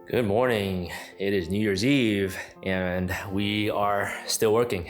Good morning. It is New Year's Eve and we are still working.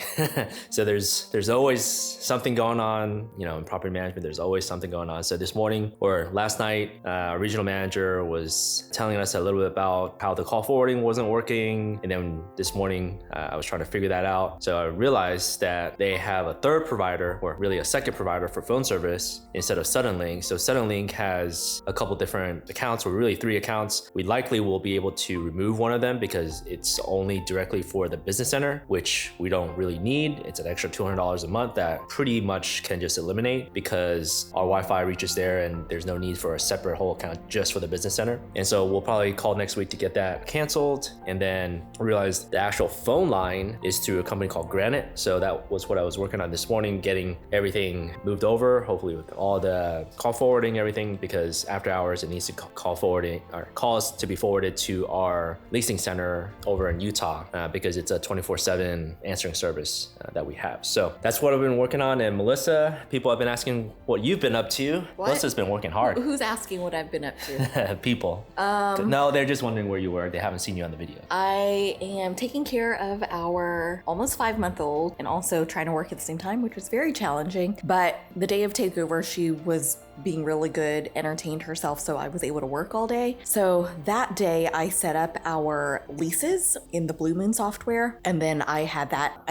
So there's always something going on, in property management, there's always something going on. So this morning or last night, our regional manager was telling us a little bit about how the call forwarding wasn't working. And then this morning, I was trying to figure that out. So I realized that they have a third provider, or really a second provider for phone service instead of Suddenlink. So Suddenlink has a couple different accounts, or really 3 accounts. We likely will be able to remove one of them because it's only directly for the business center, which we don't really need. It's an extra $200 a month that pretty much can just eliminate because our Wi-Fi reaches there and there's no need for a separate whole account just for the business center. And so we'll probably call next week to get that canceled. And then realize the actual phone line is through a company called Granite. So that was what I was working on this morning, getting everything moved over, hopefully with all the call forwarding, everything, because after hours it needs to call forwarding or calls to be forwarded to our leasing center over in Utah because it's a 24/7 answering service that we have. So that's what I've been working on. And Melissa, people have been asking what you've been up to. What? Melissa's been working hard. Who's asking what I've been up to? People. No, they're just wondering where you were. They haven't seen you on the video. I am taking care of our almost 5-month-old and also trying to work at the same time, which was very challenging. But the day of takeover, she was being really good, entertained herself, so I was able to work all day. So that day I set up our leases in the Blue Moon software, and then I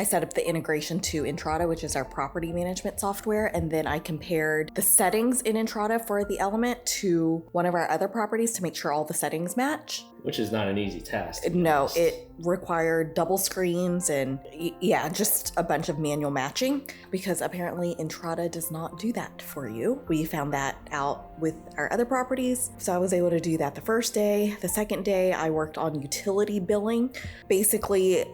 set up the integration to Entrata, which is our property management software, and then I compared the settings in Entrata for the Element to one of our other properties to make sure all the settings match. Which is not an easy task. No, it required double screens and just a bunch of manual matching because apparently Entrata does not do that for you. We found that out with our other properties. So I was able to do that the first day. The second day, I worked on utility billing, basically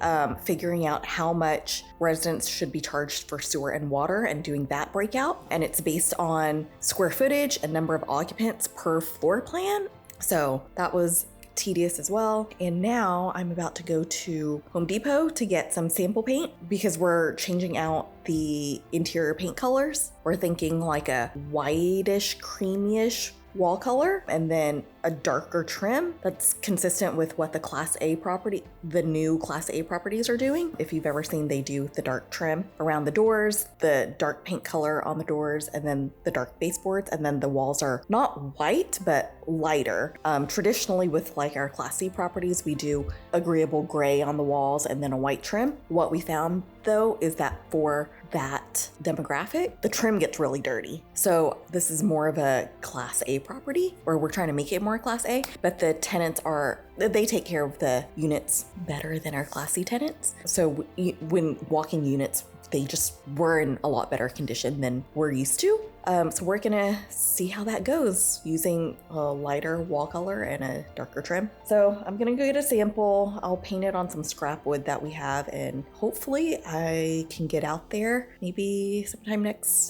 figuring out how much residents should be charged for sewer and water and doing that breakout. And it's based on square footage and number of occupants per floor plan. So that was tedious as well. And now I'm about to go to Home Depot to get some sample paint because we're changing out the interior paint colors. We're thinking like a whitish, creamyish wall color and then a darker trim that's consistent with what the new Class A properties are doing. If you've ever seen, they do the dark trim around the doors, the dark paint color on the doors, and then the dark baseboards, and then the walls are not white, but lighter. Traditionally with like our Class C properties, we do agreeable gray on the walls and then a white trim. What we found though is that for that demographic, the trim gets really dirty. So this is more of a Class A property where we're trying to make it more Class A, but the tenants they take care of the units better than our Class C tenants. So when walking units, they just were in a lot better condition than we're used to. So we're gonna see how that goes using a lighter wall color and a darker trim. So I'm gonna go get a sample. I'll paint it on some scrap wood that we have, and hopefully I can get out there maybe sometime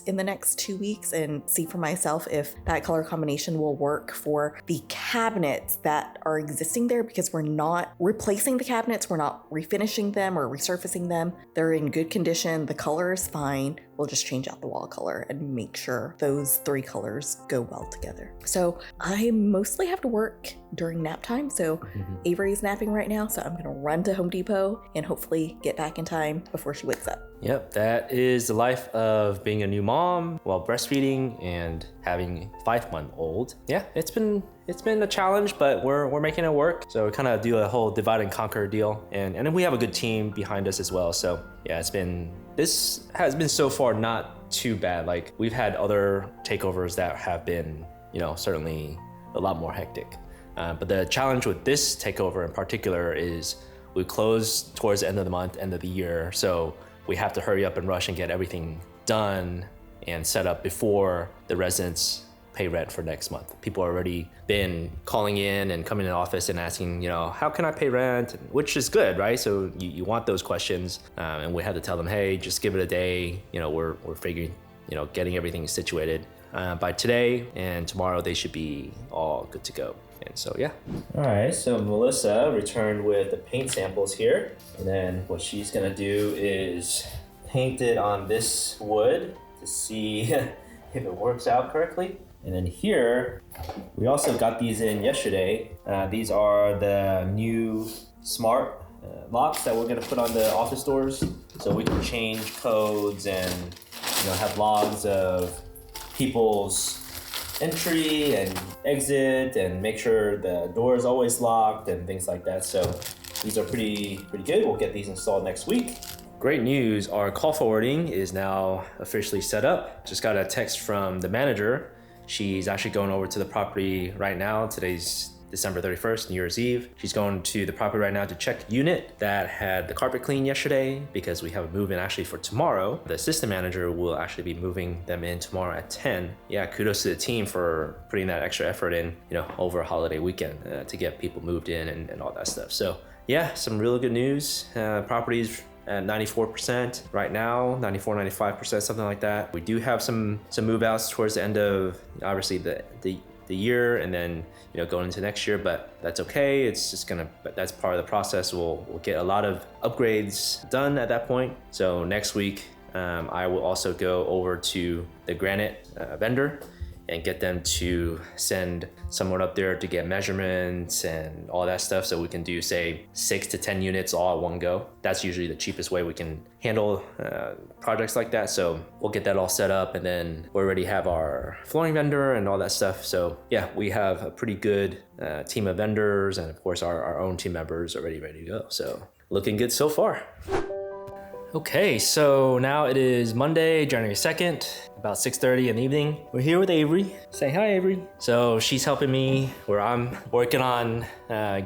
in the next 2 weeks and see for myself if that color combination will work for the cabinets that are existing there, because we're not replacing the cabinets, we're not refinishing them or resurfacing them. They're in good condition. The color is fine. We'll just change out the wall color and make sure those 3 colors go well together. So I mostly have to work during nap time. So Avery's napping right now. So I'm gonna run to Home Depot and hopefully get back in time before she wakes up. Yep, that is the life of being a new mom while breastfeeding and having a 5-month-old. Yeah, it's been a challenge, but we're making it work. So we kind of do a whole divide and conquer deal, and then we have a good team behind us as well. So yeah, this has been so far not too bad. Like we've had other takeovers that have been, certainly a lot more hectic. But the challenge with this takeover in particular is we close towards the end of the month, end of the year. So we have to hurry up and rush and get everything done and set up before the residents pay rent for next month. People have already been calling in and coming in the office and asking, how can I pay rent? Which is good, right? So you want those questions. And we had to tell them, hey, just give it a day. We're figuring, getting everything situated. By today and tomorrow, they should be all good to go. And so, yeah. All right, so Melissa returned with the paint samples here. And then what she's gonna do is paint it on this wood to see if it works out correctly. And then here, we also got these in yesterday. These are the new smart locks that we're gonna put on the office doors. So we can change codes and have logs of people's entry and exit and make sure the door is always locked and things like that. So these are pretty good. We'll get these installed next week. Great news, our call forwarding is now officially set up. Just got a text from the manager. She's actually going over to the property right now. Today's December 31st, New Year's Eve. She's going to the property right now to check the unit that had the carpet cleaned yesterday because we have a move-in actually for tomorrow. The assistant manager will actually be moving them in tomorrow at 10. Yeah, kudos to the team for putting that extra effort in, over a holiday weekend to get people moved in and all that stuff. So yeah, some really good news. Properties at 94% right now, 94, 95%, something like that. We do have some move outs towards the end of obviously the year and then going into next year, but that's okay. It's just but that's part of the process. We'll get a lot of upgrades done at that point. So next week, I will also go over to the granite vendor and get them to send someone up there to get measurements and all that stuff so we can do, say, 6 to 10 units all at one go. That's usually the cheapest way we can handle projects like that. So we'll get that all set up, and then we already have our flooring vendor and all that stuff. So yeah, we have a pretty good team of vendors, and of course our own team members are ready to go. So looking good so far. Okay, so now it is Monday, January 2nd, about 6:30 in the evening. We're here with Avery. Say hi, Avery. So she's helping me where I'm working on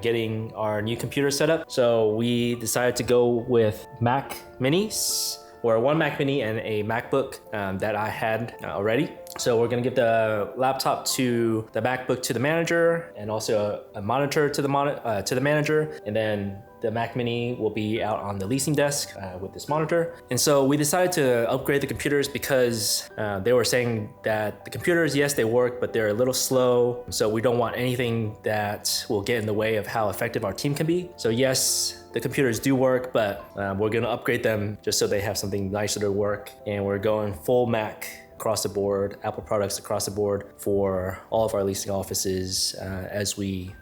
getting our new computer set up. So we decided to go with Mac Minis, or one Mac Mini and a MacBook that I had already. So we're gonna give the laptop to the MacBook to the manager, and also a monitor to the manager, and then the Mac Mini will be out on the leasing desk with this monitor. And so we decided to upgrade the computers because they were saying that the computers, yes, they work, but they're a little slow. So we don't want anything that will get in the way of how effective our team can be. So yes, the computers do work, but we're gonna upgrade them just so they have something nicer to work. And we're going full Mac across the board, Apple products across the board for all of our leasing offices as we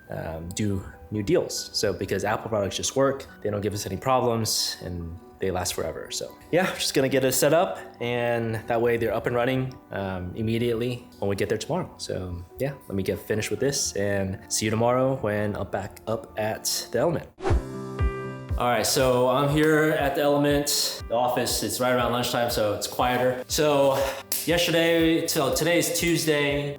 do new deals. So because Apple products just work, they don't give us any problems, and they last forever. So yeah, just gonna get it set up, and that way they're up and running immediately when we get there tomorrow. So yeah, let me get finished with this and see you tomorrow when I'm back up at the Element. All right, so I'm here at the Element, the office. It's right around lunchtime, so it's quieter. So today's Tuesday,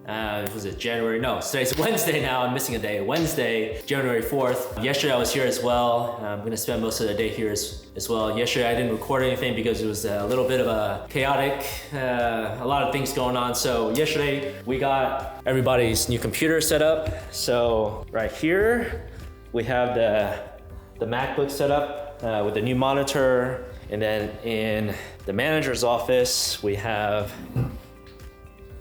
was it January? No, today's Wednesday now, I'm missing a day. Wednesday, January 4th. Yesterday I was here as well. I'm gonna spend most of the day here as well. Yesterday I didn't record anything because it was a little bit of a chaotic, a lot of things going on. So yesterday we got everybody's new computer set up. So right here, we have the MacBook set up with a new monitor. And then in the manager's office, we have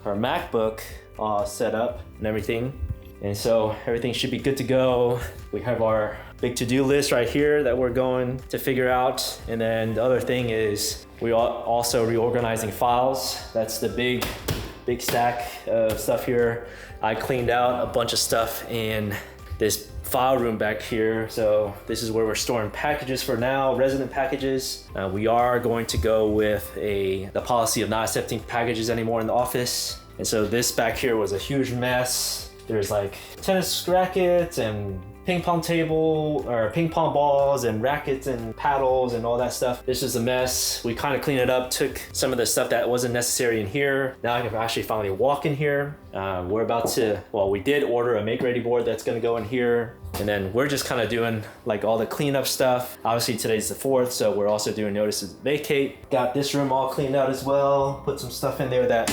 our MacBook all set up and everything. And so everything should be good to go. We have our big to-do list right here that we're going to figure out. And then the other thing is we are also reorganizing files. That's the big stack of stuff here. I cleaned out a bunch of stuff in this file room back here. So this is where we're storing packages for now, resident packages. We are going to go with the policy of not accepting packages anymore in the office. And so this back here was a huge mess. There's like tennis rackets and ping pong table or ping pong balls and rackets and paddles and all that stuff. This is a mess. We kind of cleaned it up, took some of the stuff that wasn't necessary in here. Now I can actually finally walk in here. We did order a make ready board that's gonna go in here. And then we're just kind of doing like all the cleanup stuff. Obviously today's the 4th, so we're also doing notices to vacate. Got this room all cleaned out as well. Put some stuff in there that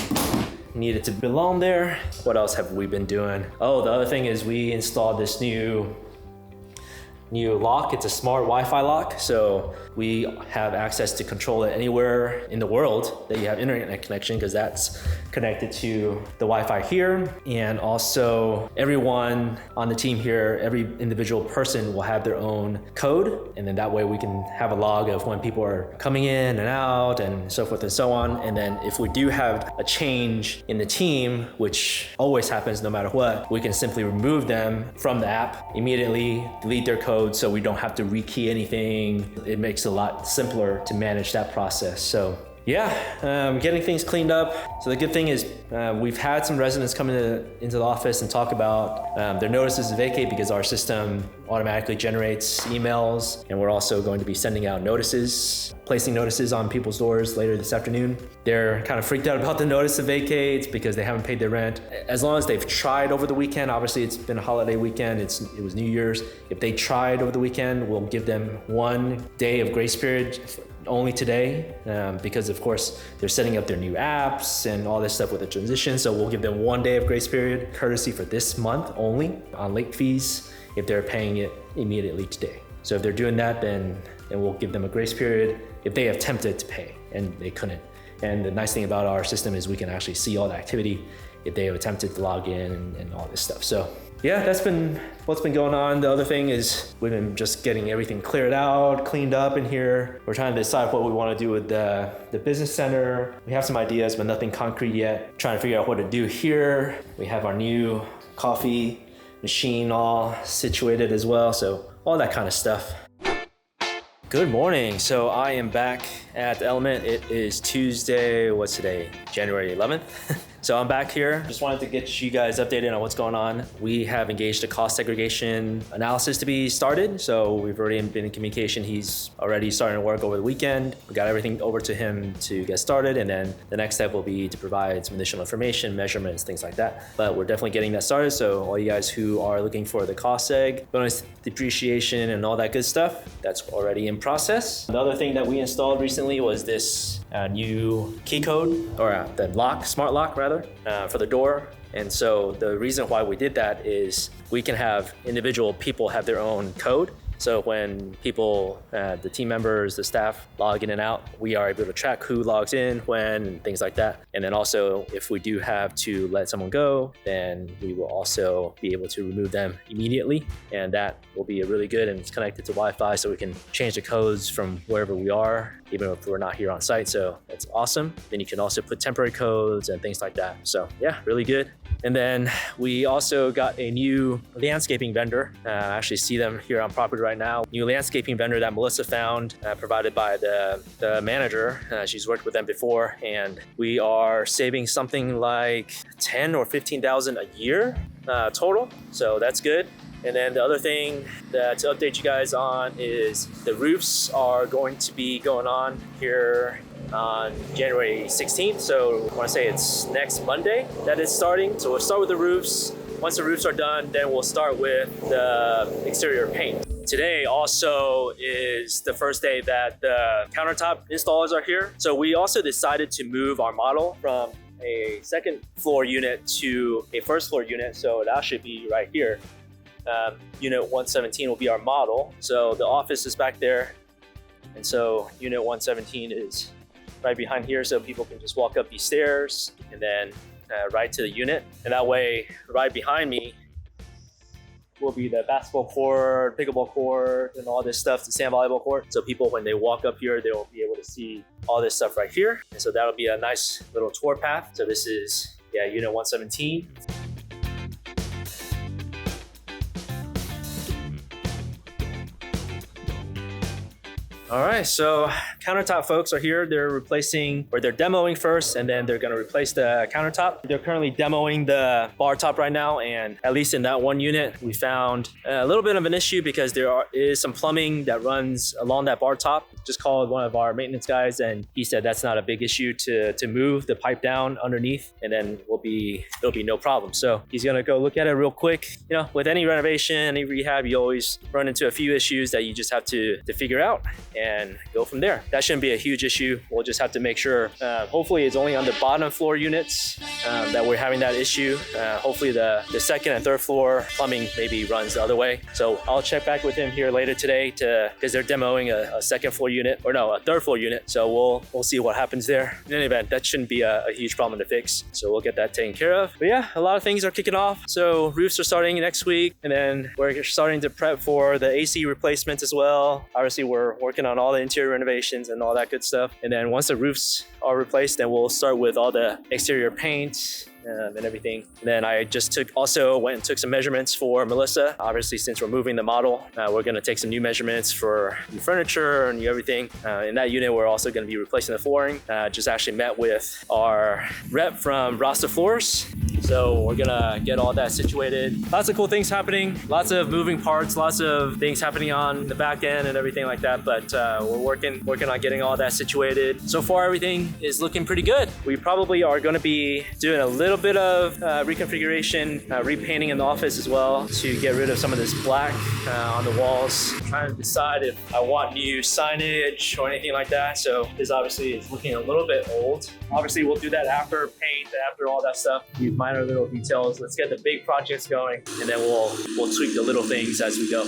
needed to belong there. What else have we been doing? Oh, the other thing is we installed this new new lock. It's a smart Wi-Fi lock, so we have access to control it anywhere in the world that you have internet connection, because that's connected to the Wi-Fi here. And also everyone on the team here, every individual person will have their own code, and then that way we can have a log of when people are coming in and out and so forth and so on. And then if we do have a change in the team, which always happens no matter what, we can simply remove them from the app immediately, delete their code, so we don't have to rekey anything. It makes it a lot simpler to manage that process. So yeah, getting things cleaned up. So the good thing is we've had some residents come into the office and talk about their notices to vacate, because our system automatically generates emails, and we're also going to be sending out notices, placing notices on people's doors later this afternoon. They're kind of freaked out about the notice to vacate because they haven't paid their rent. As long as they've tried over the weekend, obviously it's been a holiday weekend, it was New Year's. If they tried over the weekend, we'll give them 1 day of grace period only today, because of course they're setting up their new apps and all this stuff with the transition. So we'll give them 1 day of grace period, courtesy for this month only, on late fees if they're paying it immediately today. So if they're doing that, then we'll give them a grace period if they have attempted to pay and they couldn't. And the nice thing about our system is we can actually see all the activity if they have attempted to log in and all this stuff. So yeah, that's been what's been going on. The other thing is we've been just getting everything cleared out, cleaned up in here. We're trying to decide what we want to do with the business center. We have some ideas, but nothing concrete yet. Trying to figure out what to do here. We have our new coffee machine all situated as well. So all that kind of stuff. Good morning. So I am back at the Element. It is Tuesday, what's today? January 11th. So I'm back here. Just wanted to get you guys updated on what's going on. We have engaged a cost segregation analysis to be started. So we've already been in communication. He's already starting to work over the weekend. We got everything over to him to get started. And then the next step will be to provide some additional information, measurements, things like that. But we're definitely getting that started. So all you guys who are looking for the cost seg, bonus depreciation and all that good stuff, that's already in process. The other thing that we installed recently was this new key code, or the lock, smart lock rather, for the door. And so the reason why we did that is we can have individual people have their own code. So when people, the team members, the staff log in and out, we are able to track who logs in, when, and things like that. And then also, if we do have to let someone go, then we will also be able to remove them immediately. And that will be really good, and it's connected to Wi-Fi, so we can change the codes from wherever we are, even if we're not here on site. So that's awesome. Then you can also put temporary codes and things like that. So yeah, really good. And then we also got a new landscaping vendor. I actually see them here on property right now. New landscaping vendor that Melissa found, provided by the manager. She's worked with them before, and we are saving something like 10 or 15,000 a year total. So that's good. And then the other thing that to update you guys on is the roofs are going to be going on here on January 16th. So I want to say it's next Monday that it's starting. So we'll start with the roofs. Once the roofs are done, then we'll start with the exterior paint. Today also is the first day that the countertop installers are here. So we also decided to move our model from a second floor unit to a first floor unit. So it'll actually be right here. Unit 117 will be our model. So the office is back there. And so unit 117 is right behind here, so people can just walk up these stairs and then right to the unit. And that way, right behind me will be the basketball court, pickleball court, and all this stuff, the sand volleyball court. So people, when they walk up here, they'll be able to see all this stuff right here. And so that'll be a nice little tour path. So this is, unit 117. All right, so countertop folks are here. They're replacing, or they're demoing first, and then they're gonna replace the countertop. They're currently demoing the bar top right now, and at least in that one unit, we found a little bit of an issue because there is some plumbing that runs along that bar top just called one of our maintenance guys, and he said that's not a big issue to move the pipe down underneath, and then it'll be no problem. So he's gonna go look at it real quick. You know, with any renovation, any rehab, you always run into a few issues that you just have to figure out and go from there. That shouldn't be a huge issue. We'll just have to make sure, hopefully it's only on the bottom floor units that we're having that issue. Hopefully the second and third floor plumbing maybe runs the other way. So I'll check back with him here later today because they're demoing a second floor unit, or no, a third floor unit. So we'll see what happens there. In any event, that shouldn't be a huge problem to fix. So we'll get that taken care of. But yeah, a lot of things are kicking off. So roofs are starting next week, and then we're starting to prep for the AC replacements as well. Obviously, we're working on all the interior renovations and all that good stuff. And then once the roofs are replaced, then we'll start with all the exterior paint and everything. And then I just went and took some measurements for Melissa. Obviously, since we're moving the model, we're gonna take some new measurements for new furniture and new everything. In that unit, we're also gonna be replacing the flooring. Just actually met with our rep from Rasta Floors. So we're gonna get all that situated. Lots of cool things happening, lots of moving parts, lots of things happening on the back end and everything like that. But we're working on getting all that situated. So far, everything is looking pretty good. We probably are gonna be doing a little bit of reconfiguration, repainting in the office as well to get rid of some of this black on the walls. I'm trying to decide if I want new signage or anything like that. So this obviously is looking a little bit old. Obviously, we'll do that after paint, after all that stuff. These minor little details. Let's get the big projects going, and then we'll tweak the little things as we go.